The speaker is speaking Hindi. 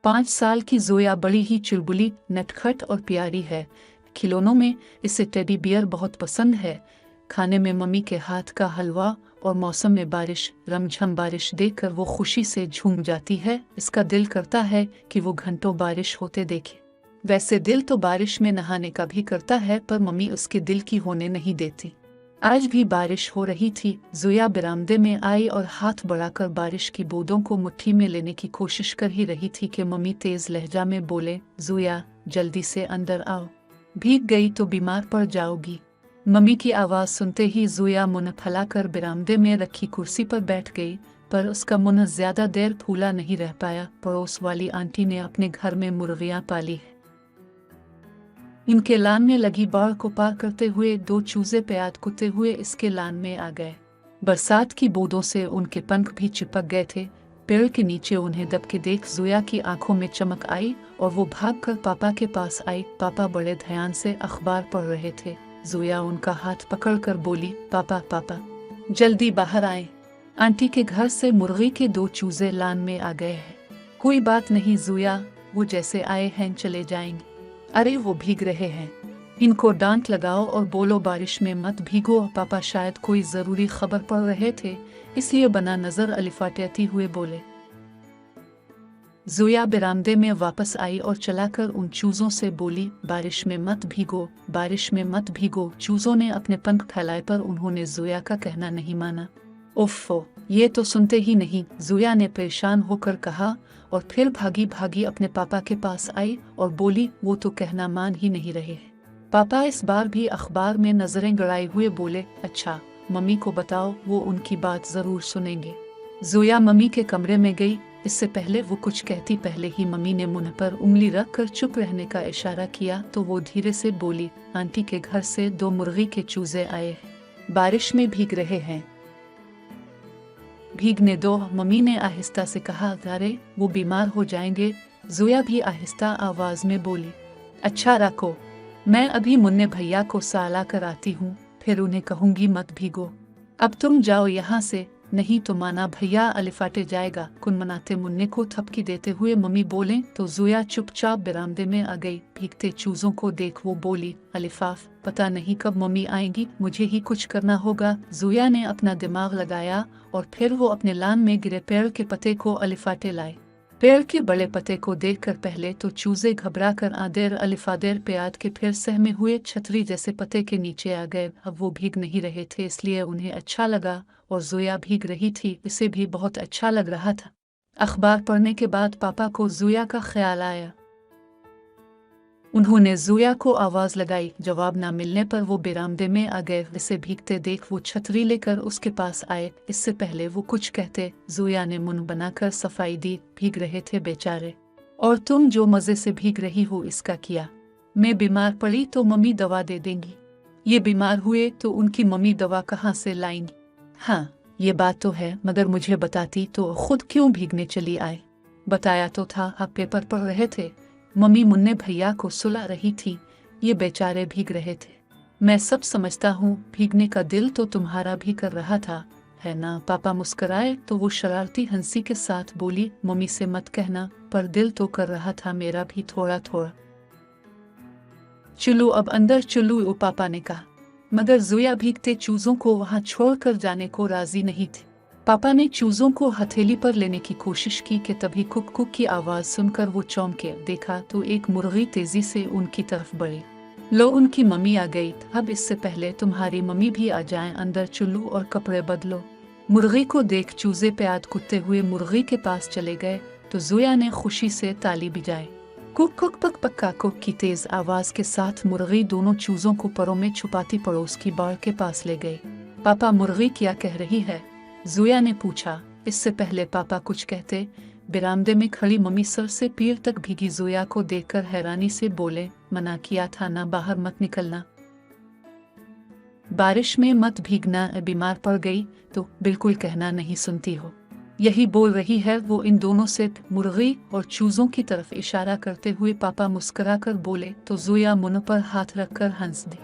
5 साल की जोया बड़ी ही चुलबुली, नटखट और प्यारी है। खिलौनों में इसे टेडी बियर बहुत पसंद है। खाने में मम्मी के हाथ का हलवा और मौसम में बारिश, रमझम बारिश देखकर वो खुशी से झूम जाती है। इसका दिल करता है कि वो घंटों बारिश होते देखे। वैसे दिल तो बारिश में नहाने का भी करता है, पर मम्मी उसके दिल की होने नहीं देती। आज भी बारिश हो रही थी। जोया बरामदे में आई और हाथ बढ़ाकर बारिश की बूंदों को मुट्ठी में लेने की कोशिश कर ही रही थी कि मम्मी तेज लहजा में बोले, जोया जल्दी से अंदर आओ, भीग गई तो बीमार पड़ जाओगी। मम्मी की आवाज़ सुनते ही जोया मुंह फैलाकर बरामदे में रखी कुर्सी पर बैठ गई, पर उसका मुंह ज्यादा देर फूला नहीं रह पाया। पड़ोस वाली आंटी ने अपने घर में मुर्गियां पाली है। इनके लान में लगी बाढ़ को पार करते हुए 2 चूजे प्याद कुत्ते हुए इसके लान में आ गए। बरसात की बूंदों से उनके पंख भी चिपक गए थे। पेड़ के नीचे उन्हें दबके देख जोया की आंखों में चमक आई और वो भागकर पापा के पास आई। पापा बड़े ध्यान से अखबार पढ़ रहे थे। जोया उनका हाथ पकड़कर बोली, पापा पापा जल्दी बाहर आए, आंटी के घर से मुर्गी के 2 चूजे लान में आ गए हैं। कोई बात नहीं जोया, वो जैसे आए हैं चले जाएंगे। अरे वो भीग रहे हैं, इनको डांट लगाओ और बोलो बारिश में मत भीगो। पापा शायद कोई जरूरी खबर पढ़ रहे थे, इसलिए बना नजर अलिफाटेती हुए बोले। जोया बरामदे में वापस आई और चलाकर उन चूजों से बोली, बारिश में मत भीगो, बारिश में मत भीगो। चूजों ने अपने पंख फैलाए, पर उन्होंने जोया का कहना नहीं माना। उफ़्फ़ो, ये तो सुनते ही नहीं, जोया ने परेशान होकर कहा और फिर भागी भागी अपने पापा के पास आई और बोली, वो तो कहना मान ही नहीं रहे हैं। पापा इस बार भी अखबार में नजरें गड़ाए हुए बोले, अच्छा मम्मी को बताओ, वो उनकी बात जरूर सुनेंगे। जोया मम्मी के कमरे में गई। इससे पहले वो कुछ कहती पहले ही मम्मी ने मुंह पर उंगली रख कर चुप रहने का इशारा किया, तो वो धीरे से बोली, आंटी के घर से 2 मुर्गी के चूजे आए हैं, बारिश में भीग रहे हैं। भीगने दो, मम्मी ने आहिस्ता से कहा। अरे वो बीमार हो जाएंगे। जोया भी आहिस्ता आवाज में बोली, अच्छा रखो, मैं अभी मुन्ने भैया को साला कर आती हूँ, फिर उन्हें कहूँगी मत भीगो। अब तुम जाओ यहाँ से, नहीं तो माना भैया अलिफाटे जाएगा। कुनमनाते मुन्ने को थपकी देते हुए मम्मी बोले तो जोया चुपचाप बरामदे में आ गई। भीगते चूजों को देख वो बोली, अलिफाफ पता नहीं कब मम्मी आएंगी, मुझे ही कुछ करना होगा। जोया ने अपना दिमाग लगाया और फिर वो अपने लान में गिरे पेड़ के पत्ते को अलिफाटे लाए। पेड़ के बड़े पत्ते को देखकर पहले तो चूजे घबरा कर आदेर अलिफादेर प्याद के फिर सहमे हुए छतरी जैसे पत्ते के नीचे आ गए। अब वो भीग नहीं रहे थे, इसलिए उन्हें अच्छा लगा और जोया भीग रही थी, इसे भी बहुत अच्छा लग रहा था। अखबार पढ़ने के बाद पापा को जोया का ख्याल आया। उन्होंने जोया को आवाज लगाई, जवाब ना मिलने पर वो बरामदे में आ गए। इसे भीगते देख वो छतरी लेकर उसके पास आए। इससे पहले वो कुछ कहते, जोया ने मुंह बनाकर सफाई दी, भीग रहे थे बेचारे, और तुम जो मजे से भीग रही हो इसका क्या? मैं बीमार पड़ी तो मम्मी दवा दे देंगी, ये बीमार हुए तो उनकी मम्मी दवा कहाँ से लाएंगी? हाँ ये बात तो है, मगर मुझे बताती तो खुद क्यों भीगने चली आए? बताया तो था, आप पेपर पढ़ रहे थे, मम्मी मुन्ने भैया को सुला रही थी, ये बेचारे भीग रहे थे। मैं सब समझता हूँ, भीगने का दिल तो तुम्हारा भी कर रहा था, है ना? पापा मुस्कुराए तो वो शरारती हंसी के साथ बोली, मम्मी से मत कहना, पर दिल तो कर रहा था मेरा भी थोड़ा थोड़ा। चलो अब अंदर चलो, पापा ने कहा, मगर जोया भीगते चूजों को वहां छोड़कर जाने को राजी नहीं थे। पापा ने चूजों को हथेली पर लेने की कोशिश की कि तभी कुक कुक की आवाज सुनकर वो चौंके। देखा तो एक मुर्गी तेजी से उनकी तरफ बढ़ी। लो उनकी मम्मी आ गई। अब इससे पहले तुम्हारी मम्मी भी आ जाएं, अंदर चलो और कपड़े बदलो। मुर्गी को देख चूजे प्याद कुत्ते हुए मुर्गी के पास चले गए तो जोया ने खुशी से ताली बजाई। कुक कुक पक पक्का कुक की तेज आवाज के साथ मुर्गी दोनों चूजों को परों में छुपाती पड़ोस की बाड़ के पास ले गई। पापा मुर्गी क्या कह रही है? जोया ने पूछा। इससे पहले पापा कुछ कहते, बरामदे में खड़ी मम्मी सर से पैर तक भीगी जोया को देखकर हैरानी से बोले, मना किया था ना, बाहर मत निकलना, बारिश में मत भीगना, बीमार पड़ गई तो बिल्कुल कहना नहीं सुनती हो। यही बोल रही है वो इन दोनों से मुर्गी और चूजों की तरफ इशारा करते हुए पापा मुस्कुराकर बोले तो जोया मुंह पर हाथ रखकर हंस दी।